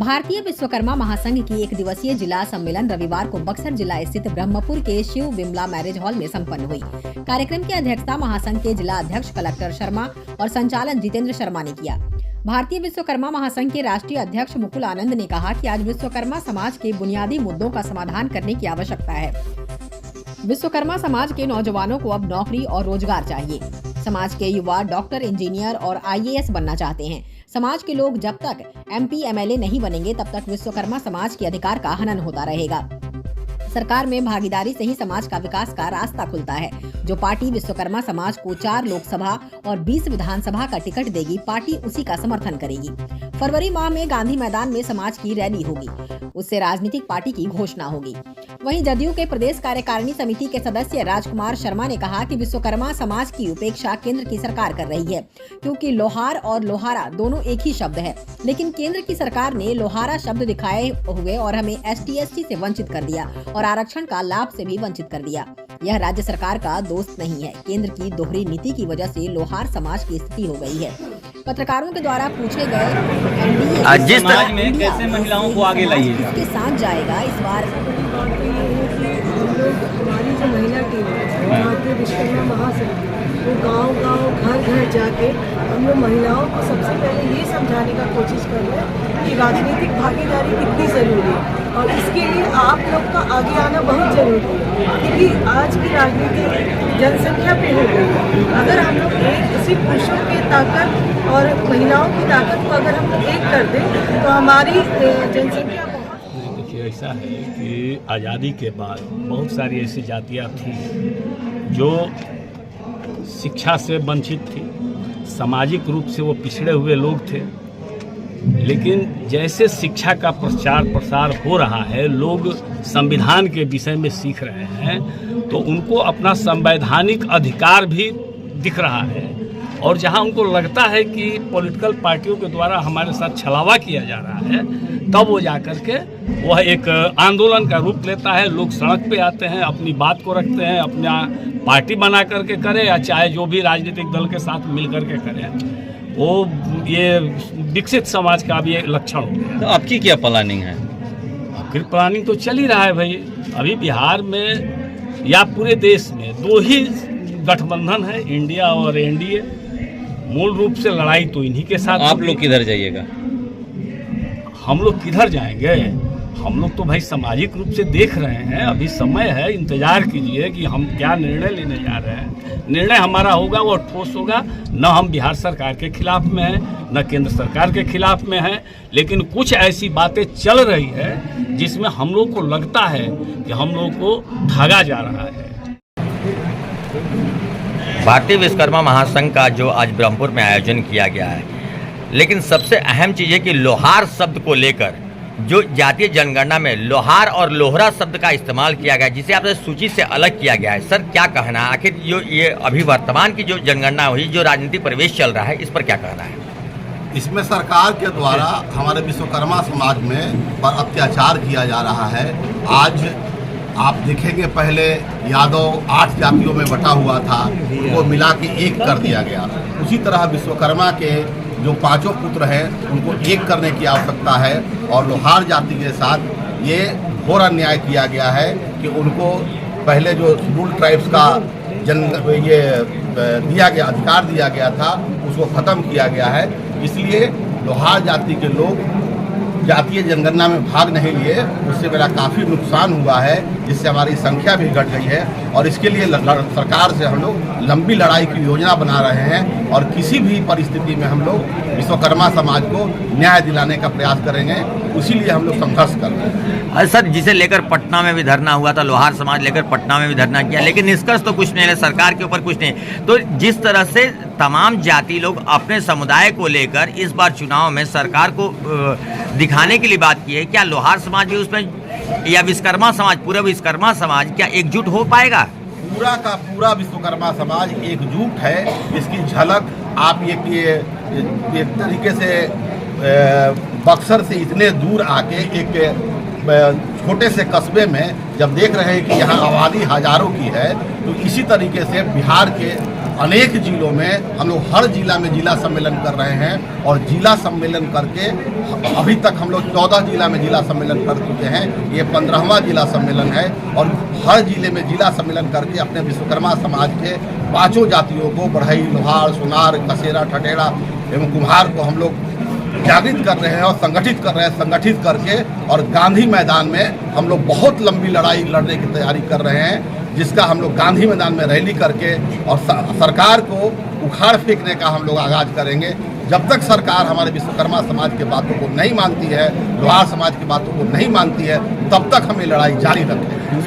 भारतीय विश्वकर्मा महासंघ की एक दिवसीय जिला सम्मेलन रविवार को बक्सर जिला स्थित ब्रह्मपुर के शिव विमला मैरिज हॉल में संपन्न हुई। कार्यक्रम की अध्यक्षता महासंघ के जिला अध्यक्ष कलेक्टर शर्मा और संचालन जितेंद्र शर्मा ने किया। भारतीय विश्वकर्मा महासंघ के राष्ट्रीय अध्यक्ष मुकुल आनंद ने कहा कि आज विश्वकर्मा समाज के बुनियादी मुद्दों का समाधान करने की आवश्यकता है। विश्वकर्मा समाज के नौजवानों को अब नौकरी और रोजगार चाहिए। समाज के युवा डॉक्टर, इंजीनियर और IAS बनना चाहते हैं। समाज के लोग जब तक MP MLA नहीं बनेंगे तब तक विश्वकर्मा समाज के अधिकार का हनन होता रहेगा। सरकार में भागीदारी से ही समाज का विकास का रास्ता खुलता है। जो पार्टी विश्वकर्मा समाज को 4 लोकसभा और 20 विधानसभा का टिकट देगी, पार्टी उसी का समर्थन करेगी। फरवरी माह में गांधी मैदान में समाज की रैली होगी, उससे राजनीतिक पार्टी की घोषणा होगी। वहीं जदयू के प्रदेश कार्यकारिणी समिति के सदस्य राजकुमार शर्मा ने कहा कि विश्वकर्मा समाज की उपेक्षा केंद्र की सरकार कर रही है, क्योंकि लोहार और लोहारा दोनों एक ही शब्द है। लेकिन केंद्र की सरकार ने लोहारा शब्द दिखाए हुए और हमें ST/ST से वंचित कर दिया और आरक्षण का लाभ से भी वंचित कर दिया। यह राज्य सरकार का दोस्त नहीं है। केंद्र की दोहरी नीति की वजह से लोहार समाज की स्थिति हो गई है। पत्रकारों के द्वारा पूछे गए जिस समाज में कैसे महिलाओं को आगे लाइए इसके साथ जाएगा इस बार। हमारी जो महिला टीम है भारतीय विश्वकर्मा महासंघ, वो गांव-गांव घर-घर जाके हम लोग महिलाओं को सबसे पहले ये समझाने का कोशिश कर रहे हैं कि राजनीतिक भागीदारी कितनी ज़रूरी है और इसके लिए आप लोग का आगे आना बहुत ज़रूरी है, क्योंकि आज की राजनीति जनसंख्या पे हो गई है। अगर हम लोग एक सिर्फ पुरुषों की ताकत और महिलाओं की ताकत को अगर हम लोग एक कर दें तो हमारी जनसंख्या ऐसा है कि आज़ादी के बाद बहुत सारी ऐसी जातियाँ थीं जो शिक्षा से वंचित थी, सामाजिक रूप से वो पिछड़े हुए लोग थे। लेकिन जैसे शिक्षा का प्रचार प्रसार हो रहा है, लोग संविधान के विषय में सीख रहे हैं, तो उनको अपना संवैधानिक अधिकार भी दिख रहा है। और जहां उनको लगता है कि पॉलिटिकल पार्टियों के द्वारा हमारे साथ छलावा किया जा रहा है, तब वो जाकर के वह एक आंदोलन का रूप लेता है। लोग सड़क पे आते हैं, अपनी बात को रखते हैं, अपना पार्टी बना करके करें या चाहे जो भी राजनीतिक दल के साथ मिल करके करें। वो ये विकसित समाज का भी एक लक्षण हो गया। तो आपकी क्या प्लानिंग है? आपकी प्लानिंग तो चल ही रहा है भाई। अभी बिहार में या पूरे देश में 2 ही गठबंधन है, इंडिया और NDA। मूल रूप से लड़ाई तो इन्हीं के साथ। आप लोग किधर जाइएगा? हम लोग किधर जाएंगे? हम लोग तो भाई सामाजिक रूप से देख रहे हैं। अभी समय है, इंतजार कीजिए कि हम क्या निर्णय लेने जा रहे हैं। निर्णय हमारा होगा वो ठोस होगा। न हम बिहार सरकार के खिलाफ में हैं, न केंद्र सरकार के खिलाफ में हैं, लेकिन कुछ ऐसी बातें चल रही है जिसमें हम लोग को लगता है कि हम लोग को ठगा जा रहा है। भारतीय विश्वकर्मा महासंघ का जो आज ब्रह्मपुर में आयोजन किया गया है, लेकिन सबसे अहम चीज़ है कि लोहार शब्द को लेकर जो जातीय जनगणना में लोहार और लोहरा शब्द का इस्तेमाल किया गया, जिसे आपने सूची से अलग किया गया है। सर, क्या कहना है? आखिर जो ये अभी वर्तमान की जो जनगणना हुई, जो राजनीतिक परिवेश चल रहा है, इस पर क्या कहना है? इसमें सरकार के द्वारा हमारे विश्वकर्मा समाज में पर अत्याचार किया जा रहा है। आज आप देखेंगे, पहले यादव 8 जातियों में बटा हुआ था, वो मिला के एक कर दिया गया। उसी तरह विश्वकर्मा के जो 5 पुत्र हैं उनको एक करने की आवश्यकता है। और लोहार जाति के साथ ये घोर अन्याय किया गया है कि उनको पहले जो शेड्यूल ट्राइब्स का ये दिया गया, अधिकार दिया गया था, उसको ख़त्म किया गया है। इसलिए लोहार जाति के लोग जातीय जनगणना में भाग नहीं लिए, उससे मेरा काफ़ी नुकसान हुआ है, जिससे हमारी संख्या भी घट गई है। और इसके लिए सरकार से हम लोग लंबी लड़ाई की योजना बना रहे हैं और किसी भी परिस्थिति में हम लोग विश्वकर्मा समाज को न्याय दिलाने का प्रयास करेंगे। इसीलिए हम लोग संघर्ष कर रहे हैं। सर, जिसे लेकर पटना में भी धरना हुआ था, लोहार समाज लेकर पटना में भी धरना किया, लेकिन निष्कर्ष तो कुछ नहीं है, सरकार के ऊपर कुछ नहीं। तो जिस तरह से तमाम जाति लोग अपने समुदाय को लेकर इस बार चुनाव में सरकार को दिखाने के लिए बात की है, क्या लोहार समाज भी उसमें या विश्वकर्मा समाज, पूरा विश्वकर्मा समाज क्या एकजुट हो पाएगा? पूरा का पूरा विश्वकर्मा समाज एकजुट है। इसकी झलक आप एक तरीके से बक्सर से इतने दूर आके एक छोटे से कस्बे में जब देख रहे हैं कि यहाँ आबादी हजारों की है, तो इसी तरीके से बिहार के अनेक जिलों में हम लोग हर जिला में जिला सम्मेलन कर रहे हैं और जिला सम्मेलन करके अभी तक हम लोग 14 जिला में जिला सम्मेलन कर चुके हैं। ये 15वां जिला सम्मेलन है और हर जिले में जिला सम्मेलन करके अपने विश्वकर्मा समाज के 5 जातियों को बढ़ई, लोहार, सोनार, कसेरा, ठठेरा एवं कुम्हार को हम लोग जागृत कर रहे हैं और संगठित कर रहे हैं। संगठित करके और गांधी मैदान में हम लोग बहुत लंबी लड़ाई लड़ने की तैयारी कर रहे हैं, जिसका हम लोग गांधी मैदान में रैली करके और सरकार को उखाड़ फेंकने का हम लोग आगाज करेंगे। जब तक सरकार हमारे विश्वकर्मा समाज के बातों को नहीं मानती है, लोहार समाज की बातों को नहीं मानती है, तब तक हम ये लड़ाई जारी रखेंगे।